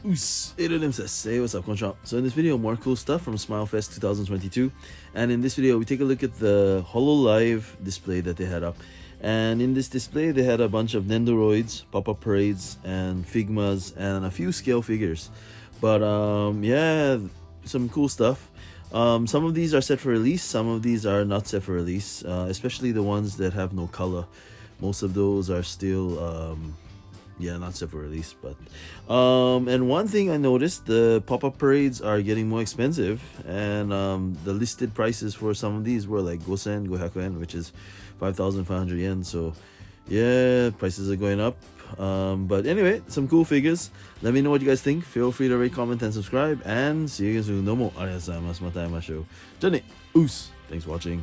Hey, what's up, konnichiwa. So in this video, more cool stuff from SmileFest 2022. And in this video, we take a look at the Hololive display that they had up. And in this display, they had a bunch of Nendoroids, pop-up parades, and Figmas, and a few scale figures. But yeah, some cool stuff. Some of these are set for release, some of these are not set for release, especially the ones that have no color. Most of those are still not set for release. But and one thing I noticed, the pop-up parades are getting more expensive, and the listed prices for some of these were like 5,500 yen, which is 5,500 yen. So yeah, prices are going up. But anyway, some cool figures. Let me know what you guys think. Feel free to rate, comment, and subscribe, and see you again soon. どうもありがとうございます。また会いましょう。じゃあね、うっす。Thanks for watching.